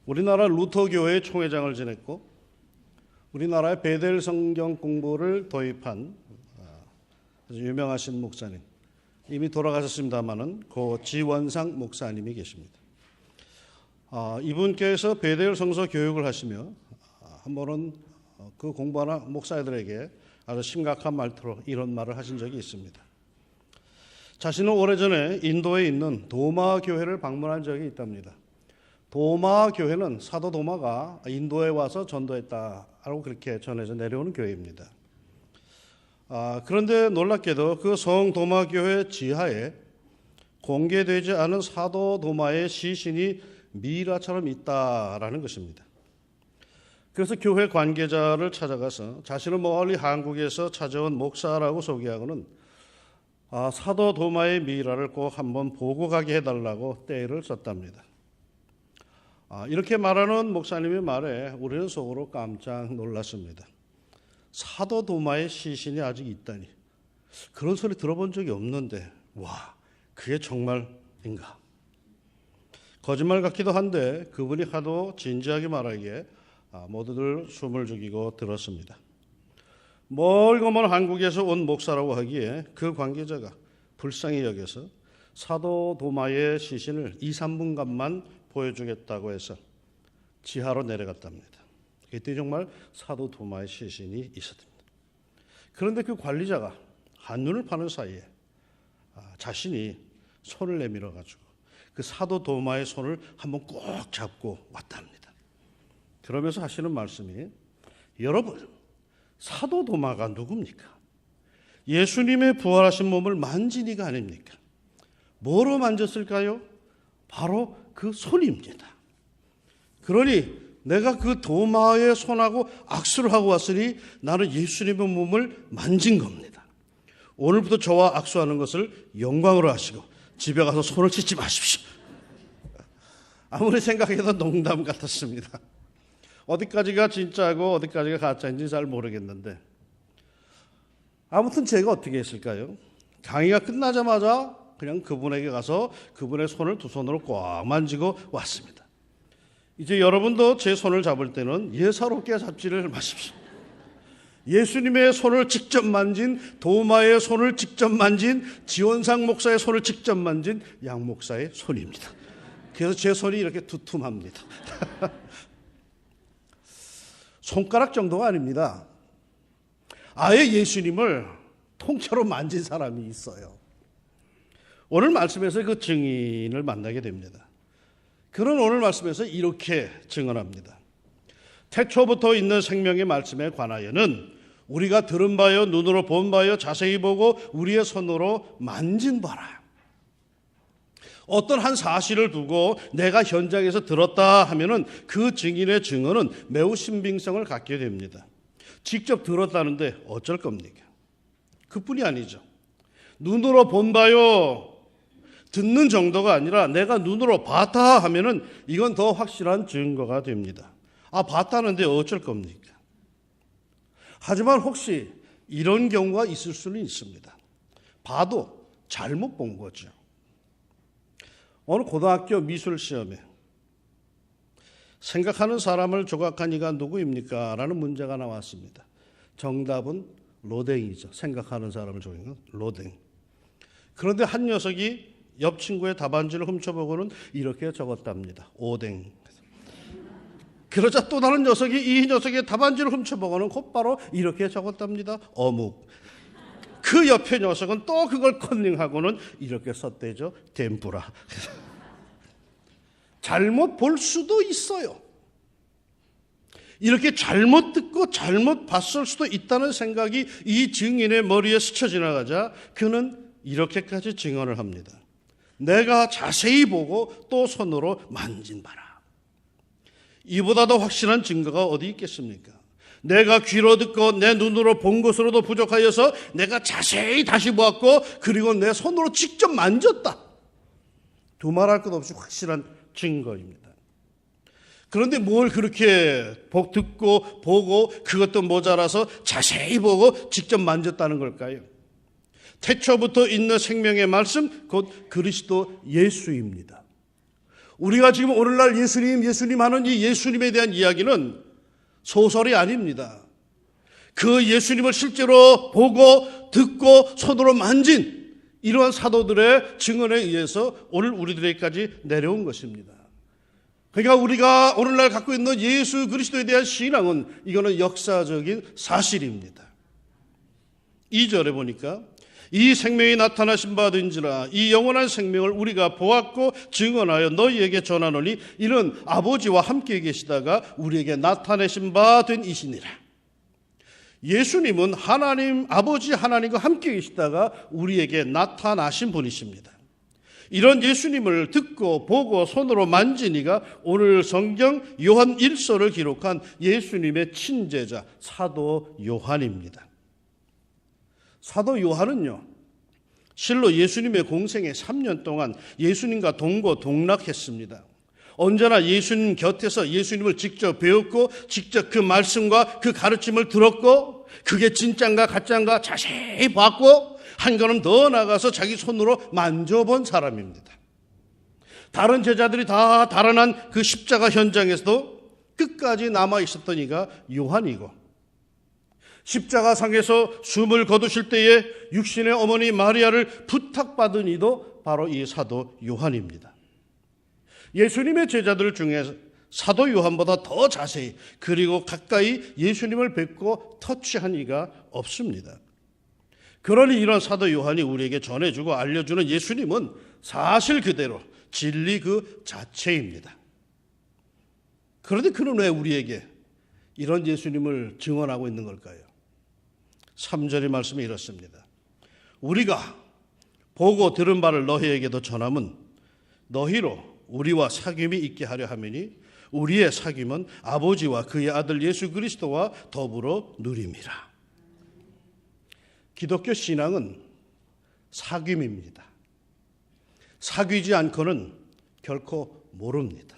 우리나라 루터교회 총회장을 지냈고 우리나라의 베델 성경 공부를 도입한 아주 유명하신 목사님, 이미 돌아가셨습니다마는 고 지원상 목사님이 계십니다. 이분께서 베델 성서 교육을 하시며 한 번은 그 공부하는 목사들에게 아주 심각한 말투로 이런 말을 하신 적이 있습니다. 자신은 오래전에 인도에 있는 도마 교회를 방문한 적이 있답니다. 도마 교회는 사도 도마가 인도에 와서 전도했다라고 그렇게 전해져 내려오는 교회입니다. 그런데 놀랍게도 그 성 도마 교회 지하에 공개되지 않은 사도 도마의 시신이 미라처럼 있다라는 것입니다. 그래서 교회 관계자를 찾아가서 자신은 멀리 한국에서 찾아온 목사라고 소개하고는 사도 도마의 미라를 꼭 한번 보고 가게 해달라고 떼를 썼답니다. 이렇게 말하는 목사님의 말에 우리는 속으로 깜짝 놀랐습니다. 사도 도마의 시신이 아직 있다니, 그런 소리 들어본 적이 없는데 와, 그게 정말인가? 거짓말 같기도 한데 그분이 하도 진지하게 말하기에 모두들 숨을 죽이고 들었습니다. 멀고 먼 한국에서 온 목사라고 하기에 그 관계자가 불쌍히 여겨서 사도 도마의 시신을 2-3분간만 보여주겠다고 해서 지하로 내려갔답니다. 그때 정말 사도 도마의 시신이 있었답니다. 그런데 그 관리자가 한눈을 파는 사이에 자신이 손을 내밀어 가지고 그 사도 도마의 손을 한번 꼭 잡고 왔답니다. 그러면서 하시는 말씀이, 여러분, 사도 도마가 누굽니까? 예수님의 부활하신 몸을 만진 이가 아닙니까? 뭐로 만졌을까요? 바로 그 손입니다. 그러니 내가 그 도마의 손하고 악수를 하고 왔으니 나는 예수님의 몸을 만진 겁니다. 오늘부터 저와 악수하는 것을 영광으로 하시고 집에 가서 손을 씻지 마십시오. 아무리 생각해도 농담 같았습니다. 어디까지가 진짜고 어디까지가 가짜인지 잘 모르겠는데 아무튼 제가 어떻게 했을까요? 강의가 끝나자마자 그냥 그분에게 가서 그분의 손을 두 손으로 꽉 만지고 왔습니다. 이제 여러분도 제 손을 잡을 때는 예사롭게 잡지를 마십시오. 예수님의 손을 직접 만진, 도마의 손을 직접 만진, 지원상 목사의 손을 직접 만진 양 목사의 손입니다. 그래서 제 손이 이렇게 두툼합니다. 손가락 정도가 아닙니다. 아예 예수님을 통째로 만진 사람이 있어요. 오늘 말씀에서 그 증인을 만나게 됩니다. 그는 오늘 말씀에서 이렇게 증언합니다. 태초부터 있는 생명의 말씀에 관하여는 우리가 들은 바요, 눈으로 본 바요, 자세히 보고 우리의 손으로 만진 바라. 어떤 한 사실을 두고 내가 현장에서 들었다 하면은 그 증인의 증언은 매우 신빙성을 갖게 됩니다. 직접 들었다는데 어쩔 겁니까? 그뿐이 아니죠. 눈으로 본 바요, 듣는 정도가 아니라 내가 눈으로 봤다 하면은 이건 더 확실한 증거가 됩니다. 봤다는데 어쩔 겁니까? 하지만 혹시 이런 경우가 있을 수는 있습니다. 봐도 잘못 본 거죠. 어느 고등학교 미술 시험에 생각하는 사람을 조각한 이가 누구입니까? 라는 문제가 나왔습니다. 정답은 로댕이죠. 생각하는 사람을 조각한 건 로댕. 그런데 한 녀석이 옆 친구의 답안지를 훔쳐보고는 이렇게 적었답니다. 오뎅. 그러자 또 다른 녀석이 이 녀석의 답안지를 훔쳐보고는 곧바로 이렇게 적었답니다. 어묵. 그 옆에 녀석은 또 그걸 컨닝하고는 이렇게 썼대죠. 덴푸라. 잘못 볼 수도 있어요. 이렇게 잘못 듣고 잘못 봤을 수도 있다는 생각이 이 증인의 머리에 스쳐 지나가자 그는 이렇게까지 증언을 합니다. 내가 자세히 보고 또 손으로 만진 바라. 이보다 더 확실한 증거가 어디 있겠습니까? 내가 귀로 듣고 내 눈으로 본 것으로도 부족하여서 내가 자세히 다시 보았고 그리고 내 손으로 직접 만졌다. 두말할 것 없이 확실한 증거입니다. 그런데 뭘 그렇게 듣고 보고 그것도 모자라서 자세히 보고 직접 만졌다는 걸까요? 태초부터 있는 생명의 말씀 곧 그리스도 예수입니다. 우리가 지금 오늘날 예수님 하는 이 예수님에 대한 이야기는 소설이 아닙니다. 그 예수님을 실제로 보고 듣고 손으로 만진 이러한 사도들의 증언에 의해서 오늘 우리들에게까지 내려온 것입니다. 그러니까 우리가 오늘날 갖고 있는 예수 그리스도에 대한 신앙은 이거는 역사적인 사실입니다. 2절에 보니까 이 생명이 나타나신 바 된지라 이 영원한 생명을 우리가 보았고 증언하여 너희에게 전하노니 이는 아버지와 함께 계시다가 우리에게 나타내신 바 된 이시니라. 예수님은 하나님 아버지 하나님과 함께 계시다가 우리에게 나타나신 분이십니다. 이런 예수님을 듣고 보고 손으로 만진 이가 오늘 성경 요한 1서를 기록한 예수님의 친제자 사도 요한입니다. 사도 요한은요, 실로 예수님의 공생애 3년 동안 예수님과 동고동락했습니다. 언제나 예수님 곁에서 예수님을 직접 배웠고 직접 그 말씀과 그 가르침을 들었고 그게 진짜인가 가짜인가 자세히 봤고 한 걸음 더 나가서 자기 손으로 만져본 사람입니다. 다른 제자들이 다 달아난 그 십자가 현장에서도 끝까지 남아 있었던 이가 요한이고 십자가상에서 숨을 거두실 때에 육신의 어머니 마리아를 부탁받은 이도 바로 이 사도 요한입니다. 예수님의 제자들 중에 사도 요한보다 더 자세히 그리고 가까이 예수님을 뵙고 터치한 이가 없습니다. 그러니 이런 사도 요한이 우리에게 전해주고 알려주는 예수님은 사실 그대로 진리 그 자체입니다. 그런데 그는 왜 우리에게 이런 예수님을 증언하고 있는 걸까요? 3절의 말씀이 이렇습니다. 우리가 보고 들은 바를 너희에게도 전함은 너희로 우리와 사귐이 있게 하려 함이니 우리의 사귐은 아버지와 그의 아들 예수 그리스도와 더불어 누림이라. 기독교 신앙은 사귐입니다. 사귀지 않고는 결코 모릅니다.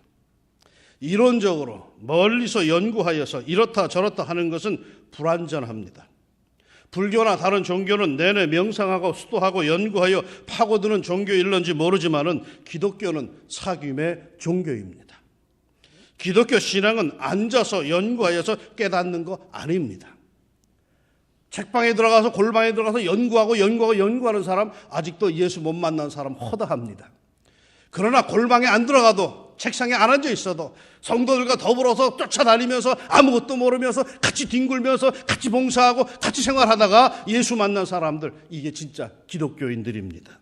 이론적으로 멀리서 연구하여서 이렇다 저렇다 하는 것은 불완전합니다. 불교나 다른 종교는 내내 명상하고 수도하고 연구하여 파고드는 종교일런지 모르지만은 기독교는 사귐의 종교입니다. 기독교 신앙은 앉아서 연구하여서 깨닫는 거 아닙니다. 책방에 들어가서 골방에 들어가서 연구하는 사람 아직도 예수 못 만난 사람 허다합니다. 그러나 골방에 안 들어가도 책상에 안 앉아 있어도 성도들과 더불어서 쫓아다니면서 아무것도 모르면서 같이 뒹굴면서 같이 봉사하고 같이 생활하다가 예수 만난 사람들, 이게 진짜 기독교인들입니다.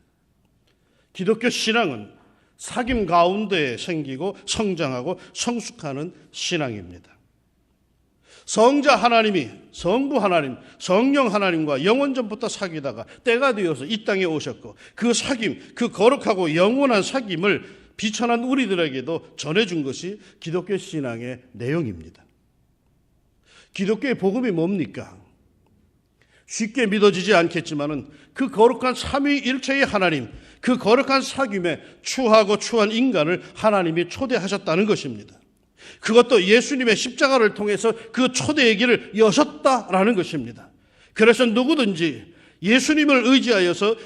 기독교 신앙은 사귐 가운데 생기고 성장하고 성숙하는 신앙입니다. 성자 하나님이 성부 하나님, 성령 하나님과 영원전부터 사귀다가 때가 되어서 이 땅에 오셨고 그 사귐, 그 거룩하고 영원한 사귐을 비천한 우리들에게도 전해준 것이 기독교 신앙의 내용입니다. 기독교의 복음이 뭡니까? 쉽게 믿어지지 않겠지만은 그 거룩한 삼위일체의 하나님, 그 거룩한 사귐에 추하고 추한 인간을 하나님이 초대하셨다는 것입니다. 그것도 예수님의 십자가를 통해서 그 초대의 길을 여셨다라는 것입니다. 그래서 누구든지 예수님을 의지하여서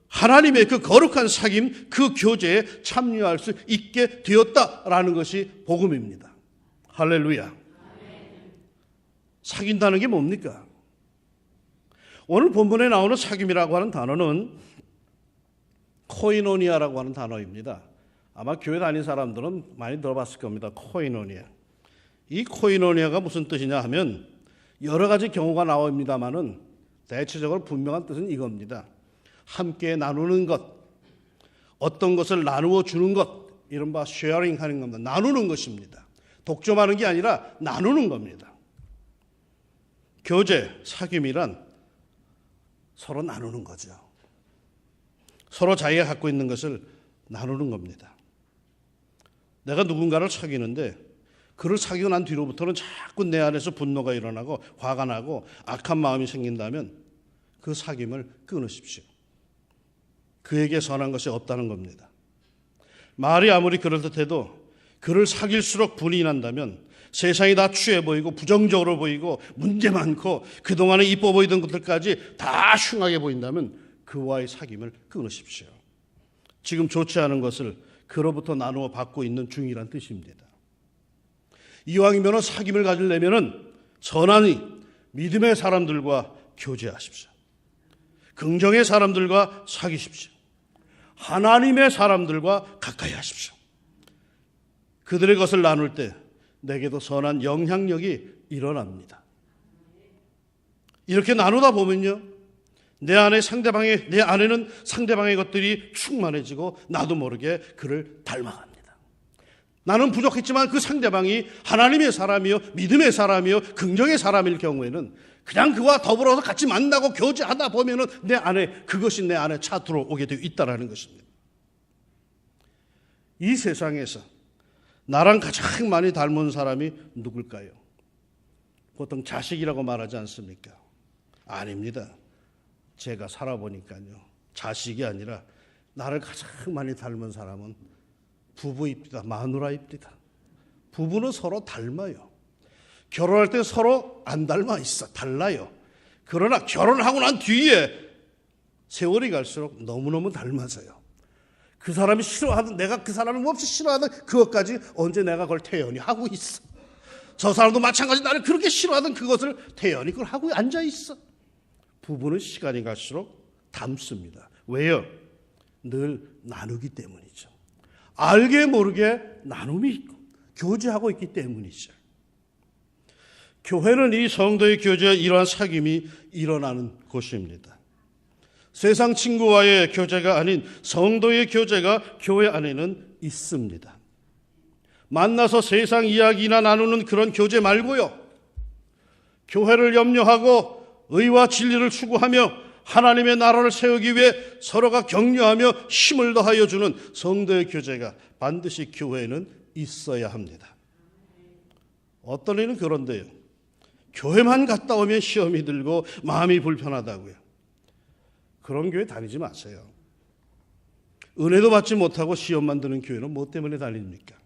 하나님의 그 거룩한 사귐, 그 교제에 참여할 수 있게 되었다라는 것이 복음입니다. 할렐루야. 사귄다는 게 뭡니까? 오늘 본문에 나오는 사귐이라고 하는 단어는 코이노니아라고 하는 단어입니다. 아마 교회 다닌 사람들은 많이 들어봤을 겁니다. 코이노니아. 이 코이노니아가 무슨 뜻이냐 하면 여러 가지 경우가 나옵니다만은 대체적으로 분명한 뜻은 이겁니다. 함께 나누는 것, 어떤 것을 나누어 주는 것, 이른바 쉐어링 하는 겁니다. 나누는 것입니다. 독점하는 게 아니라 나누는 겁니다. 교제, 사귐이란 서로 나누는 거죠. 서로 자기가 갖고 있는 것을 나누는 겁니다. 내가 누군가를 사귀는데 그를 사귀고 난 뒤로부터는 자꾸 내 안에서 분노가 일어나고 화가 나고 악한 마음이 생긴다면 그 사귐을 끊으십시오. 그에게 선한 것이 없다는 겁니다. 말이 아무리 그럴듯해도 그를 사귈수록 분이 난다면 세상이 다 취해 보이고 부정적으로 보이고 문제 많고 그동안에 이뻐 보이던 것들까지 다 흉하게 보인다면 그와의 사귐을 끊으십시오. 지금 좋지 않은 것을 그로부터 나누어 받고 있는 중이란 뜻입니다. 이왕이면 사귐을 가지려면 선한 믿음의 사람들과 교제하십시오. 긍정의 사람들과 사귀십시오. 하나님의 사람들과 가까이 하십시오. 그들의 것을 나눌 때 내게도 선한 영향력이 일어납니다. 이렇게 나누다 보면요, 내 안에는 상대방의 것들이 충만해지고 나도 모르게 그를 닮아갑니다. 나는 부족했지만 그 상대방이 하나님의 사람이요, 믿음의 사람이요, 긍정의 사람일 경우에는 그냥 그와 더불어서 같이 만나고 교제하다 보면은 그것이 내 안에 차 들어오게 되어 있다는 것입니다. 이 세상에서 나랑 가장 많이 닮은 사람이 누굴까요? 보통 자식이라고 말하지 않습니까? 아닙니다. 제가 살아보니까요, 자식이 아니라 나를 가장 많이 닮은 사람은 부부입니다. 마누라입니다. 부부는 서로 닮아요. 결혼할 때 서로 안 닮아 있어. 달라요. 그러나 결혼하고 난 뒤에 세월이 갈수록 너무너무 닮아져요. 그 사람이 싫어하든 내가 그 사람을 몹시 싫어하든 그것까지 언제 내가 그걸 태연히 하고 있어. 저 사람도 마찬가지 나를 그렇게 싫어하든 그것을 태연히 그걸 하고 앉아 있어. 부부는 시간이 갈수록 닮습니다. 왜요? 늘 나누기 때문이죠. 알게 모르게 나눔이 있고 교제하고 있기 때문이죠. 교회는 이 성도의 교제와 이러한 사귐이 일어나는 곳입니다. 세상 친구와의 교제가 아닌 성도의 교제가 교회 안에는 있습니다. 만나서 세상 이야기나 나누는 그런 교제 말고요, 교회를 염려하고 의와 진리를 추구하며 하나님의 나라를 세우기 위해 서로가 격려하며 힘을 더하여 주는 성도의 교제가 반드시 교회에는 있어야 합니다. 어떤 이는 그런데요, 교회만 갔다 오면 시험이 들고 마음이 불편하다고요. 그런 교회 다니지 마세요. 은혜도 받지 못하고 시험만 드는 교회는 뭐 때문에 다닙니까?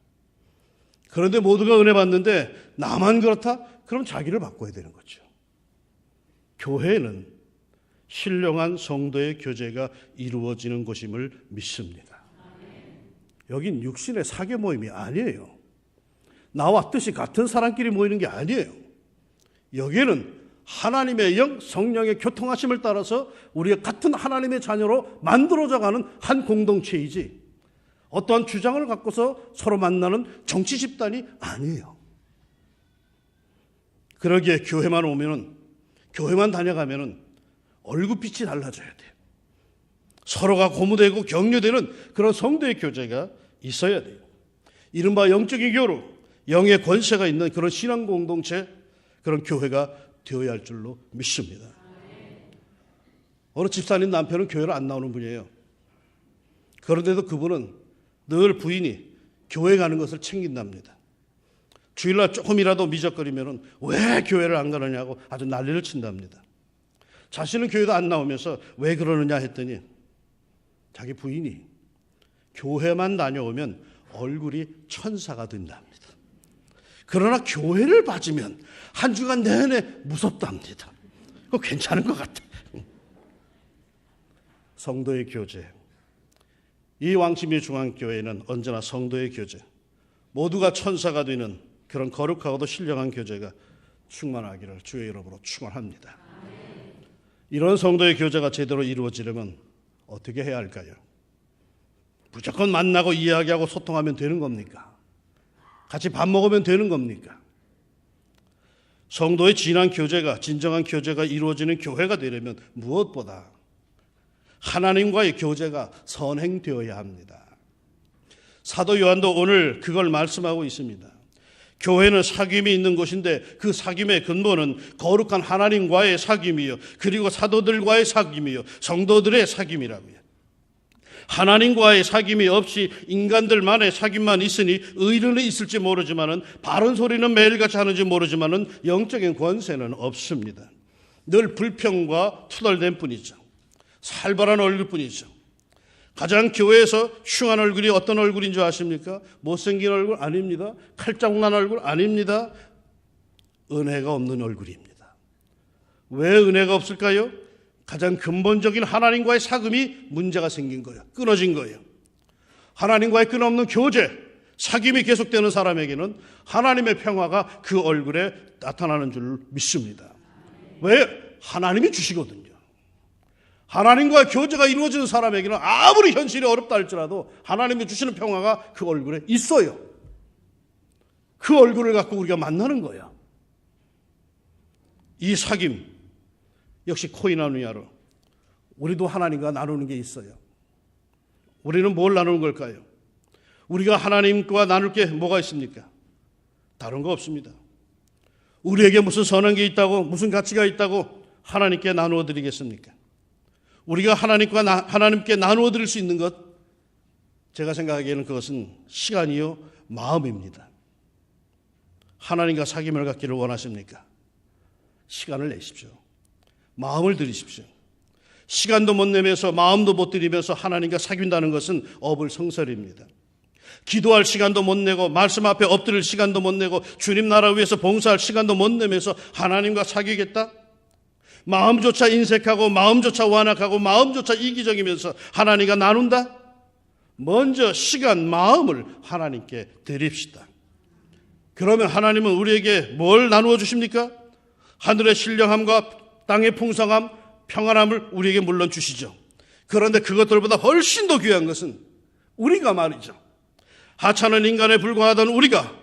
그런데 모두가 은혜 받는데 나만 그렇다? 그럼 자기를 바꿔야 되는 거죠. 교회는 신령한 성도의 교제가 이루어지는 곳임을 믿습니다. 여긴 육신의 사교 모임이 아니에요. 나와 뜻이 같은 사람끼리 모이는 게 아니에요. 여기는 하나님의 영, 성령의 교통하심을 따라서 우리가 같은 하나님의 자녀로 만들어져가는 한 공동체이지, 어떠한 주장을 갖고서 서로 만나는 정치 집단이 아니에요. 그러기에 교회만 다녀가면은 얼굴빛이 달라져야 돼요. 서로가 고무되고 격려되는 그런 성도의 교제가 있어야 돼요. 이른바 영적인 교류, 영의 권세가 있는 그런 신앙 공동체, 그런 교회가 되어야 할 줄로 믿습니다. 어느 집사님 남편은 교회를 안 나오는 분이에요. 그런데도 그분은 늘 부인이 교회 가는 것을 챙긴답니다. 주일날 조금이라도 미적거리면 왜 교회를 안 가느냐고 아주 난리를 친답니다. 자신은 교회도 안 나오면서 왜 그러느냐 했더니 자기 부인이 교회만 다녀오면 얼굴이 천사가 된답니다. 그러나 교회를 빠지면 한 주간 내내 무섭답니다. 그거 괜찮은 것 같아. 성도의 교제. 이 왕십리 중앙교회는 언제나 성도의 교제, 모두가 천사가 되는 그런 거룩하고도 신령한 교제가 충만하기를 주의 이름으로 축원합니다. 이런 성도의 교제가 제대로 이루어지려면 어떻게 해야 할까요? 무조건 만나고 이야기하고 소통하면 되는 겁니까? 같이 밥 먹으면 되는 겁니까? 성도의 진정한 교제가 이루어지는 교회가 되려면 무엇보다 하나님과의 교제가 선행되어야 합니다. 사도 요한도 오늘 그걸 말씀하고 있습니다. 교회는 사귐이 있는 곳인데 그 사귐의 근본은 거룩한 하나님과의 사귐이요, 그리고 사도들과의 사귐이요, 성도들의 사귐이라고요. 하나님과의 사귐이 없이 인간들만의 사귐만 있으니 의리는 있을지 모르지만은, 바른 소리는 매일같이 하는지 모르지만은 영적인 권세는 없습니다. 늘 불평과 투덜댄 뿐이죠. 살벌한 얼굴뿐이죠. 가장 교회에서 흉한 얼굴이 어떤 얼굴인 줄 아십니까? 못생긴 얼굴 아닙니다. 칼자국난 얼굴 아닙니다. 은혜가 없는 얼굴입니다. 왜 은혜가 없을까요? 가장 근본적인 하나님과의 사귐이 문제가 생긴 거예요. 끊어진 거예요. 하나님과의 끊임없는 교제, 사귐이 계속되는 사람에게는 하나님의 평화가 그 얼굴에 나타나는 줄 믿습니다. 왜? 하나님이 주시거든요. 하나님과 교제가 이루어지는 사람에게는 아무리 현실이 어렵다 할지라도 하나님이 주시는 평화가 그 얼굴에 있어요. 그 얼굴을 갖고 우리가 만나는 거야. 이 사귐 역시 코이노니아로 우리도 하나님과 나누는 게 있어요. 우리는 뭘 나누는 걸까요? 우리가 하나님과 나눌 게 뭐가 있습니까? 다른 거 없습니다. 우리에게 무슨 선한 게 있다고, 무슨 가치가 있다고 하나님께 나누어 드리겠습니까? 우리가 하나님께 나누어 드릴 수 있는 것, 제가 생각하기에는 그것은 시간이요 마음입니다. 하나님과 사귐을 갖기를 원하십니까? 시간을 내십시오. 마음을 들이십시오. 시간도 못 내면서 마음도 못 들이면서 하나님과 사귄다는 것은 어불성설입니다. 기도할 시간도 못 내고 말씀 앞에 엎드릴 시간도 못 내고 주님 나라 위해서 봉사할 시간도 못 내면서 하나님과 사귀겠다? 마음조차 인색하고 마음조차 완악하고 마음조차 이기적이면서 하나님과 나눈다? 먼저 시간, 마음을 하나님께 드립시다. 그러면 하나님은 우리에게 뭘 나누어 주십니까? 하늘의 신령함과 땅의 풍성함, 평안함을 우리에게 물론 주시죠. 그런데 그것들보다 훨씬 더 귀한 것은 우리가 말이죠. 하찮은 인간에 불과하던 우리가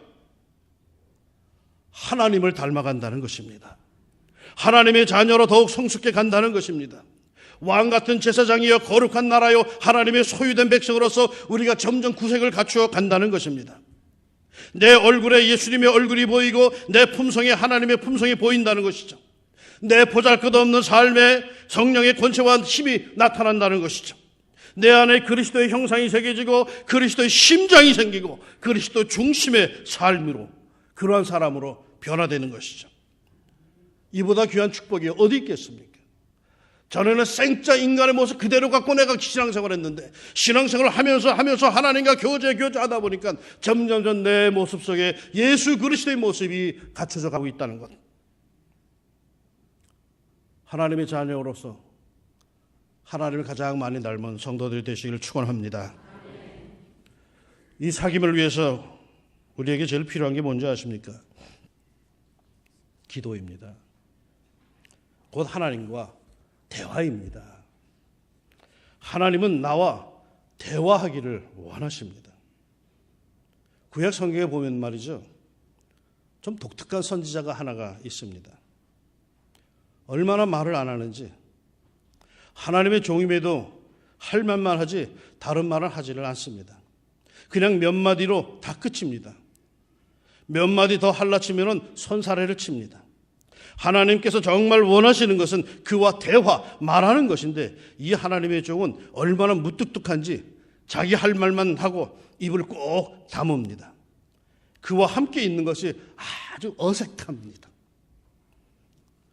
하나님을 닮아간다는 것입니다. 하나님의 자녀로 더욱 성숙해 간다는 것입니다. 왕같은 제사장이여 거룩한 나라요 하나님의 소유된 백성으로서 우리가 점점 구색을 갖추어 간다는 것입니다. 내 얼굴에 예수님의 얼굴이 보이고 내 품성에 하나님의 품성이 보인다는 것이죠. 내 보잘것없는 삶에 성령의 권세와 힘이 나타난다는 것이죠. 내 안에 그리스도의 형상이 새겨지고 그리스도의 심장이 생기고 그리스도 중심의 삶으로, 그러한 사람으로 변화되는 것이죠. 이보다 귀한 축복이 어디 있겠습니까? 전에는 생짜 인간의 모습 그대로 갖고 내가 신앙생활을 했는데 신앙생활을 하면서 하나님과 교제하다 보니까 점점 내 모습 속에 예수 그리스도의 모습이 갖춰져 가고 있다는 것. 하나님의 자녀로서 하나님을 가장 많이 닮은 성도들이 되시기를 축원합니다. 이 사귐을 위해서 우리에게 제일 필요한 게 뭔지 아십니까? 기도입니다. 곧 하나님과 대화입니다. 하나님은 나와 대화하기를 원하십니다. 구약 성경에 보면 말이죠, 좀 독특한 선지자가 하나가 있습니다. 얼마나 말을 안 하는지, 하나님의 종임에도 할 말만 하지 다른 말을 하지를 않습니다. 그냥 몇 마디로 다 끝입니다. 몇 마디 더 할라치면 손사래를 칩니다. 하나님께서 정말 원하시는 것은 그와 대화, 말하는 것인데 이 하나님의 종은 얼마나 무뚝뚝한지 자기 할 말만 하고 입을 꼭 다뭅니다. 그와 함께 있는 것이 아주 어색합니다.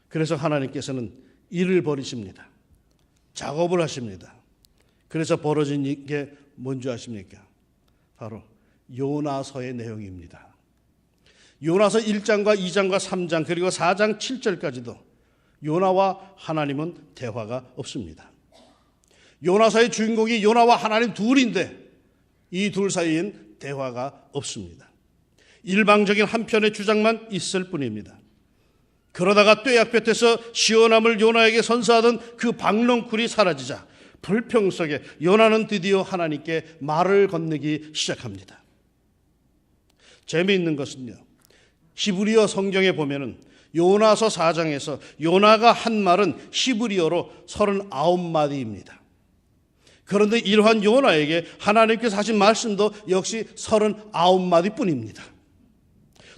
그래서 하나님께서는 일을 벌이십니다. 작업을 하십니다. 그래서 벌어진 게 뭔지 아십니까? 바로 요나서의 내용입니다. 요나서 1장과 2장과 3장 그리고 4장 7절까지도 요나와 하나님은 대화가 없습니다. 요나서의 주인공이 요나와 하나님 둘인데 이 둘 사이엔 대화가 없습니다. 일방적인 한편의 주장만 있을 뿐입니다. 그러다가 뙤약볕에서 시원함을 요나에게 선사하던 그 박넝쿨이 사라지자 불평 속에 요나는 드디어 하나님께 말을 건네기 시작합니다. 재미있는 것은요, 히브리어 성경에 보면은 요나서 4장에서 요나가 한 말은 히브리어로 39마디입니다. 그런데 이러한 요나에게 하나님께서 하신 말씀도 역시 39마디 뿐입니다.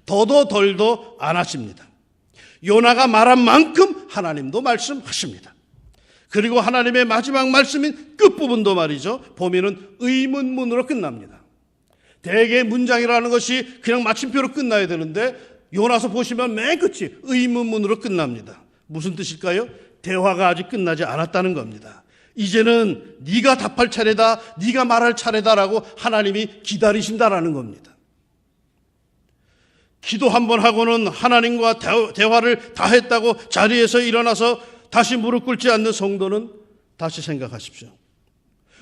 더도 덜도 안 하십니다. 요나가 말한 만큼 하나님도 말씀하십니다. 그리고 하나님의 마지막 말씀인 끝부분도 말이죠, 보면은 의문문으로 끝납니다. 대개 문장이라는 것이 그냥 마침표로 끝나야 되는데 요나서 보시면 맨 끝이 의문문으로 끝납니다. 무슨 뜻일까요? 대화가 아직 끝나지 않았다는 겁니다. 이제는 네가 답할 차례다, 네가 말할 차례다라고 하나님이 기다리신다라는 겁니다. 기도 한 번 하고는 하나님과 대화를 다 했다고 자리에서 일어나서 다시 무릎 꿇지 않는 성도는 다시 생각하십시오.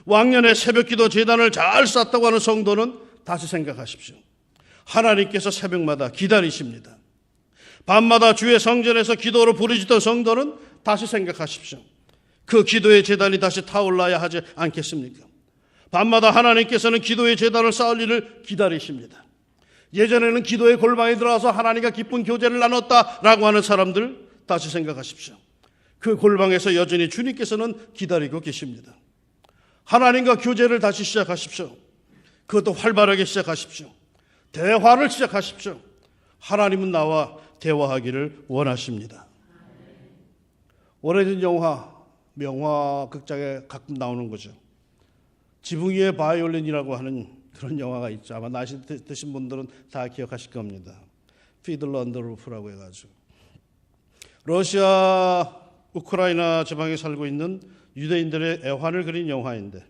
왕년에 새벽기도 제단을 잘 쌓았다고 하는 성도는 다시 생각하십시오. 하나님께서 새벽마다 기다리십니다. 밤마다 주의 성전에서 기도로 부르짖던 성도는 다시 생각하십시오. 그 기도의 제단이 다시 타올라야 하지 않겠습니까? 밤마다 하나님께서는 기도의 제단을 쌓을 일을 기다리십니다. 예전에는 기도의 골방에 들어와서 하나님과 기쁜 교제를 나눴다라고 하는 사람들 다시 생각하십시오. 그 골방에서 여전히 주님께서는 기다리고 계십니다. 하나님과 교제를 다시 시작하십시오. 그것도 활발하게 시작하십시오. 대화를 시작하십시오. 하나님은 나와 대화하기를 원하십니다. 오래된 영화, 명화 극장에 가끔 나오는 거죠. 지붕 위의 바이올린이라고 하는 그런 영화가 있죠. 아마 나이 드신 분들은 다 기억하실 겁니다. 피들러 언더 루프라고 해가지고 러시아, 우크라이나 지방에 살고 있는 유대인들의 애환을 그린 영화인데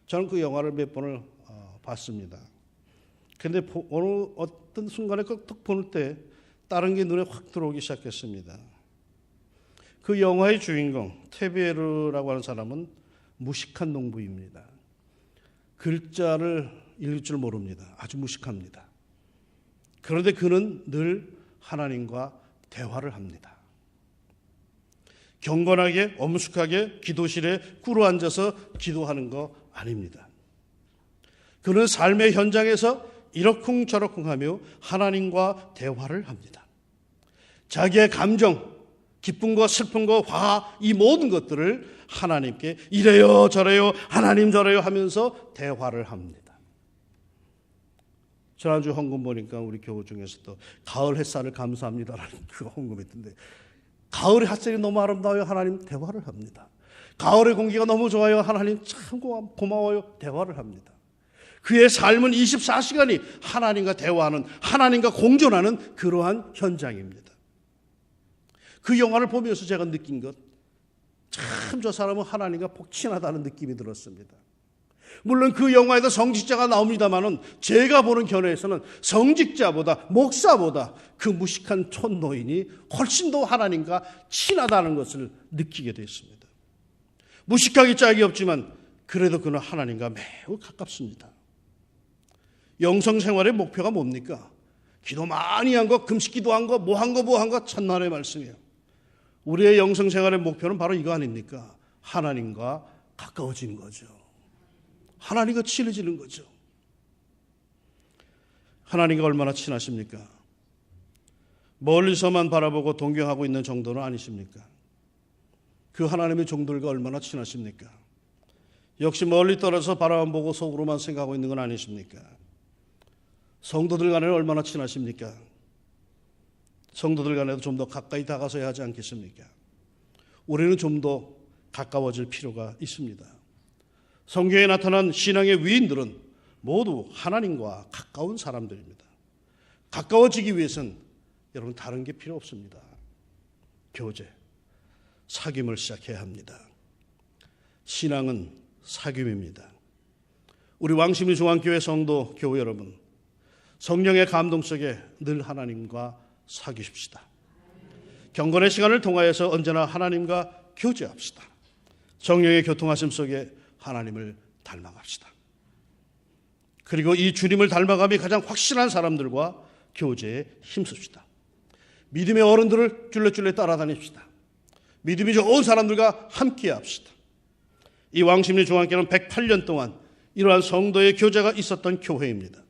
저는 그 영화를 몇 번을 봤습니다. 그런데 어느 어떤 순간에 딱 보는 때 다른 게 눈에 확 들어오기 시작했습니다. 그 영화의 주인공 테베르라고 하는 사람은 무식한 농부입니다. 글자를 읽을 줄 모릅니다. 아주 무식합니다. 그런데 그는 늘 하나님과 대화를 합니다. 경건하게 엄숙하게 기도실에 꿇어 앉아서 기도하는 거 아닙니다. 그는 삶의 현장에서 이러쿵저러쿵하며 하나님과 대화를 합니다. 자기의 감정, 기쁨과 슬픔과 화, 이 모든 것들을 하나님께 이래요 저래요 하나님 저래요 하면서 대화를 합니다. 지난주 헌금 보니까 우리 교우 중에서도 가을 햇살을 감사합니다라는 그 헌금했던데 가을의 햇살이 너무 아름다워요. 하나님 대화를 합니다. 가을의 공기가 너무 좋아요. 하나님 참 고마워요. 대화를 합니다. 그의 삶은 24시간이 하나님과 대화하는, 하나님과 공존하는 그러한 현장입니다. 그 영화를 보면서 제가 느낀 것, 참 저 사람은 하나님과 복친하다는 느낌이 들었습니다. 물론 그 영화에도 성직자가 나옵니다만은 제가 보는 견해에서는 성직자보다 목사보다 그 무식한 촌노인이 훨씬 더 하나님과 친하다는 것을 느끼게 됐습니다. 무식하기 짝이 없지만 그래도 그는 하나님과 매우 가깝습니다. 영성생활의 목표가 뭡니까? 기도 많이 한 거, 금식 기도한 거, 뭐 한 거 첫날의 말씀이에요. 우리의 영성생활의 목표는 바로 이거 아닙니까? 하나님과 가까워지는 거죠. 하나님과 친해지는 거죠. 하나님과 얼마나 친하십니까? 멀리서만 바라보고 동경하고 있는 정도는 아니십니까? 그 하나님의 종들과 얼마나 친하십니까? 역시 멀리 떨어져 바라만 보고 속으로만 생각하고 있는 건 아니십니까? 성도들 간에는 얼마나 친하십니까? 성도들 간에도 좀 더 가까이 다가서야 하지 않겠습니까? 우리는 좀 더 가까워질 필요가 있습니다. 성경에 나타난 신앙의 위인들은 모두 하나님과 가까운 사람들입니다. 가까워지기 위해서는 여러분 다른 게 필요 없습니다. 교제, 사귐을 시작해야 합니다. 신앙은 사귐입니다. 우리 왕십리 중앙교회 성도 교우 여러분, 성령의 감동 속에 늘 하나님과 사귀십시다. 경건의 시간을 통하여서 언제나 하나님과 교제합시다. 성령의 교통하심 속에 하나님을 닮아갑시다. 그리고 이 주님을 닮아감이 가장 확실한 사람들과 교제에 힘씁시다. 믿음의 어른들을 쫄래쫄래 따라다닙시다. 믿음이 좋은 사람들과 함께 합시다. 이 왕십리 중앙교회는 108년 동안 이러한 성도의 교제가 있었던 교회입니다.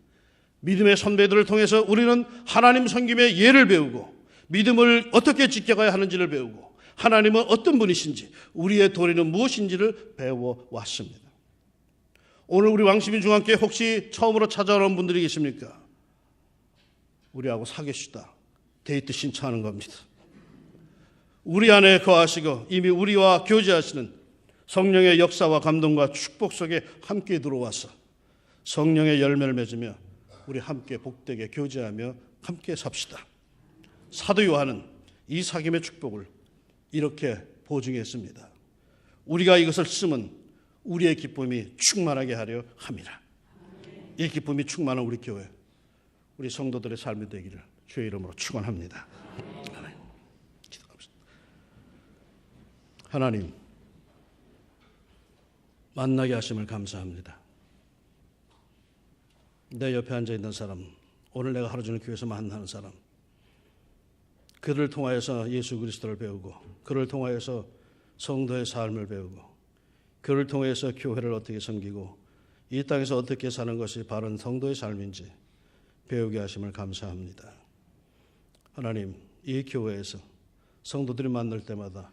믿음의 선배들을 통해서 우리는 하나님 섬김의 예를 배우고 믿음을 어떻게 지켜가야 하는지를 배우고 하나님은 어떤 분이신지 우리의 도리는 무엇인지를 배워왔습니다. 오늘 우리 왕십리 중앙교회 혹시 처음으로 찾아오는 분들이 계십니까? 우리하고 사귀시다. 데이트 신청하는 겁니다. 우리 안에 거하시고 이미 우리와 교제하시는 성령의 역사와 감동과 축복 속에 함께 들어와서 성령의 열매를 맺으며 우리 함께 복되게 교제하며 함께 삽시다. 사도 요한은 이 사귐의 축복을 이렇게 보증했습니다. 우리가 이것을 쓰면 우리의 기쁨이 충만하게 하려 함이라. 이 기쁨이 충만한 우리 교회, 우리 성도들의 삶이 되기를 주의 이름으로 축원합니다. 기도합시다. 하나님, 만나게 하심을 감사합니다. 내 옆에 앉아있는 사람, 오늘 내가 하루 종일 교회에서 만나는 사람, 그를 통하여서 예수 그리스도를 배우고, 그를 통하여서 성도의 삶을 배우고, 그를 통해서 교회를 어떻게 섬기고 이 땅에서 어떻게 사는 것이 바른 성도의 삶인지 배우게 하심을 감사합니다. 하나님, 이 교회에서 성도들이 만날 때마다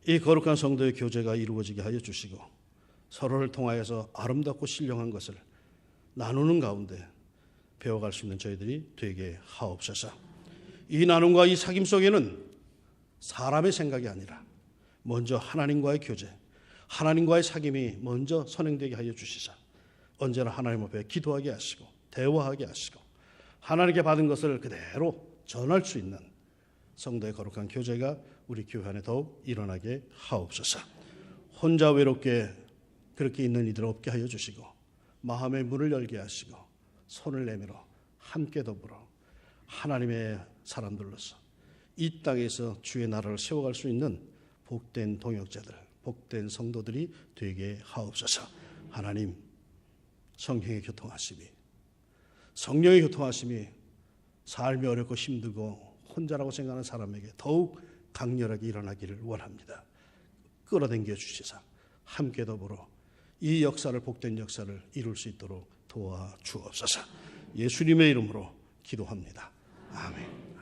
이 거룩한 성도의 교제가 이루어지게 하여 주시고 서로를 통하여서 아름답고 신령한 것을 나누는 가운데 배워갈 수 있는 저희들이 되게 하옵소서. 이 나눔과 이 사귐 속에는 사람의 생각이 아니라 먼저 하나님과의 교제, 하나님과의 사귐이 먼저 선행되게 하여 주시사 언제나 하나님 앞에 기도하게 하시고 대화하게 하시고 하나님께 받은 것을 그대로 전할 수 있는 성도의 거룩한 교제가 우리 교회 안에 더욱 일어나게 하옵소서. 혼자 외롭게 그렇게 있는 이들 없게 하여 주시고 마음의 문을 열게 하시고 손을 내밀어 함께 더불어 하나님의 사람들로서 이 땅에서 주의 나라를 세워갈 수 있는 복된 동역자들, 복된 성도들이 되게 하옵소서. 하나님, 성령의 교통하심이, 성령의 교통하심이 삶이 어렵고 힘들고 혼자라고 생각하는 사람에게 더욱 강렬하게 일어나기를 원합니다. 끌어당겨 주시사 함께 더불어 이 역사를, 복된 역사를 이룰 수 있도록 도와주옵소서. 예수님의 이름으로 기도합니다. 아멘.